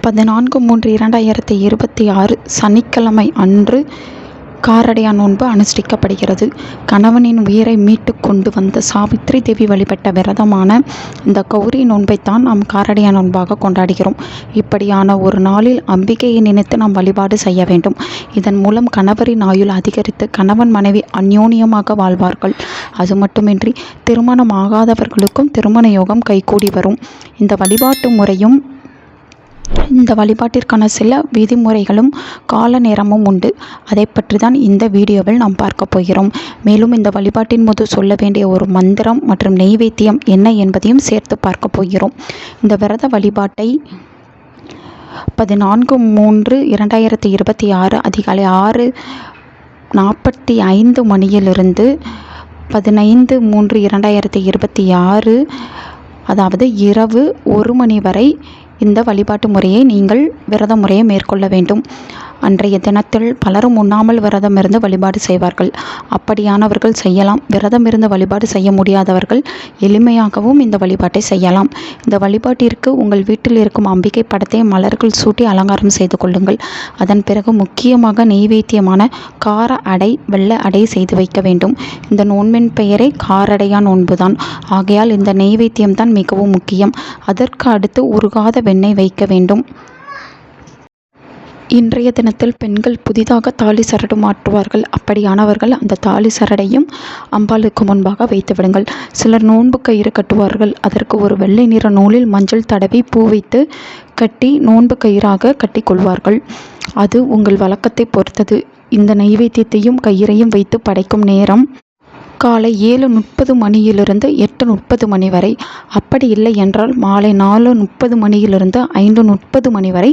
14/3/2026 சனிக்கிழமை அன்று காரடையான் நோன்பு அனுஷ்டிக்கப்படுகிறது. கணவனின் உயிரை மீட்டு கொண்டு வந்த சாவித்ரி தேவி வழிபட்ட விரதமான இந்த கௌரி நோன்பைத்தான் நாம் காரடையான் நோன்பாக கொண்டாடுகிறோம். இப்படியான ஒரு நாளில் அம்பிகையை நினைத்து நாம் வழிபாடு செய்ய வேண்டும். இதன் மூலம் கணவரின் ஆயுள் அதிகரித்து கணவன் மனைவி அந்யோன்யமாக வாழ்வார்கள். அது மட்டுமின்றி திருமணம் ஆகாதவர்களுக்கும் திருமண யோகம் கைகூடி வரும். இந்த வழிபாட்டிற்கான சில விதிமுறைகளும் கால நேரமும் உண்டு. அதை பற்றி தான் இந்த வீடியோவில் நாம் பார்க்க போகிறோம். மேலும் இந்த வழிபாட்டின் போது சொல்ல வேண்டிய ஒரு மந்திரம் மற்றும் நெய்வேத்தியம் என்ன என்பதையும் சேர்த்து பார்க்க போகிறோம். இந்த விரத வழிபாட்டை 14/3/2026 அதிகாலை 6:45 மணியிலிருந்து 15/3/2026 அதாவது இரவு 1 மணி வரை இந்த வழிபாட்டு முறையை நீங்கள் விரத முறையை மேற்கொள்ள வேண்டும். அன்றைய தினத்தில் பலரும் உண்ணாமல் விரதம் இருந்து வழிபாடு செய்வார்கள். அப்படியானவர்கள் செய்யலாம். விரதம் இருந்து வழிபாடு செய்ய முடியாதவர்கள் எளிமையாகவும் இந்த வழிபாட்டை செய்யலாம். இந்த வழிபாட்டிற்கு உங்கள் வீட்டில் இருக்கும் அம்பிகை படத்தை மலர்கள் சூட்டி அலங்காரம் செய்து கொள்ளுங்கள். அதன் பிறகு முக்கியமாக நெய்வேத்தியமான கார அடை, வெள்ளை அடை செய்து வைக்க வேண்டும். இந்த நோன்பின் பெயரே காரடையான் நோன்புதான். ஆகையால் இந்த நெய்வேத்தியம் தான் மிகவும் முக்கியம். அதற்கு அடுத்து உருகாத வெண்ணெய் வைக்க வேண்டும். இன்றைய தினத்தில் பெண்கள் புதிதாக தாலி சரடு மாற்றுவார்கள். அப்படியானவர்கள் அந்த தாலி சரடையும் அம்பாளுக்கு முன்பாக வைத்து விடுங்கள். சிலர் நோன்பு கயிறு கட்டுவார்கள். அதற்கு ஒரு வெள்ளை நிற நூலில் மஞ்சள் தடவி பூ வைத்து கட்டி நோன்பு கயிறாக கட்டி கொள்வார்கள். அது உங்கள் வழக்கத்தை பொறுத்தது. இந்த நைவேத்தியத்தையும் கயிறையும் வைத்து படைக்கும் நேரம் காலை 7:30 மணியிலிருந்து 8:30 மணி வரை. அப்படி இல்லை என்றால் மாலை 4:30 மணியிலிருந்து 5:30 மணி வரை.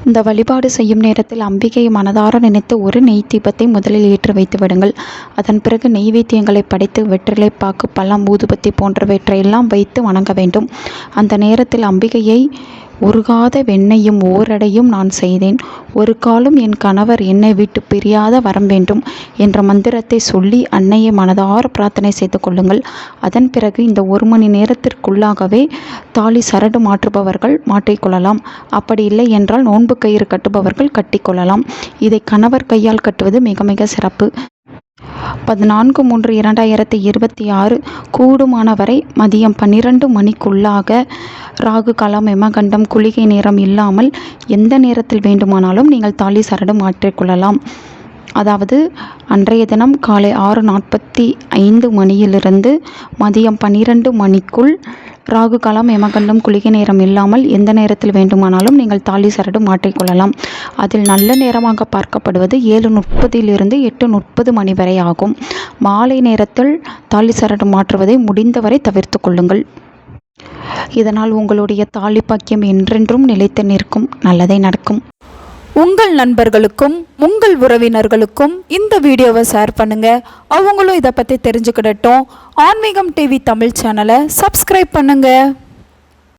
இந்த வழிபாடு செய்யும் நேரத்தில் அம்பிகையை மனதார நினைத்து ஒரு நெய் தீபத்தை முதலில் ஏற்றி வைத்து விடுங்கள். அதன் பிறகு நெய்வேத்தியங்களை படைத்து வெற்றிலை பாக்கு, பழம், ஊதுபத்தி போன்றவற்றையெல்லாம் வைத்து வணங்க வேண்டும். அந்த நேரத்தில் அம்பிகையை உருகாத வெண்ணையும் ஓரடையும் நான் செய்தேன், ஒரு காலம் என் கணவர் என்னை விட்டு பிரியாத வரம் வேண்டும் என்ற மந்திரத்தை சொல்லி அன்னையை மனதார பிரார்த்தனை செய்து கொள்ளுங்கள். அதன் பிறகு இந்த 1 மணி நேரத்திற்குள்ளாகவே தாலி சரடு மாற்றுபவர்கள் மாற்றிக்கொள்ளலாம். அப்படி இல்லை என்றால் நோன்பு கயிறு கட்டுபவர்கள் கட்டிக்கொள்ளலாம். இதை கணவர் கையால் கட்டுவது மிக மிக சிறப்பு. 14/3/2026 கூடுமான வரை மதியம் 12 மணிக்குள்ளாக ராகு காலம், யமகண்டம், குளிகை நேரம் இல்லாமல் எந்த நேரத்தில் வேண்டுமானாலும் நீங்கள் தாலி சரடு மாற்றிக்கொள்ளலாம். அதாவது அன்றைய தினம் காலை 6:45 மணியிலிருந்து மதியம் 12 மணிக்குள் ராகு காலம், யமகண்டம், குளிகை நேரம் இல்லாமல் எந்த நேரத்தில் வேண்டுமானாலும் நீங்கள் தாலி சரடு மாற்றிக்கொள்ளலாம். அதில் நல்ல நேரமாக பார்க்கப்படுவது 7:30 8:30 மணி வரை ஆகும். மாலை நேரத்தில் தாலி சரடு மாற்றுவதை முடிந்தவரை தவிர்த்து கொள்ளுங்கள். இதனால் உங்களுடைய தாலி பாக்கியம் என்றென்றும் நிலைத்து நிற்கும். நல்லதே நடக்கும். உங்கள் நண்பர்களுக்கும் உங்கள் உறவினர்களுக்கும் இந்த வீடியோவை ஷேர் பண்ணுங்க. அவங்களும் இதை பற்றி தெரிஞ்சுக்கிடட்டும். ஆன்மீகம் டிவி தமிழ் சேனலை சப்ஸ்கிரைப் பண்ணுங்க.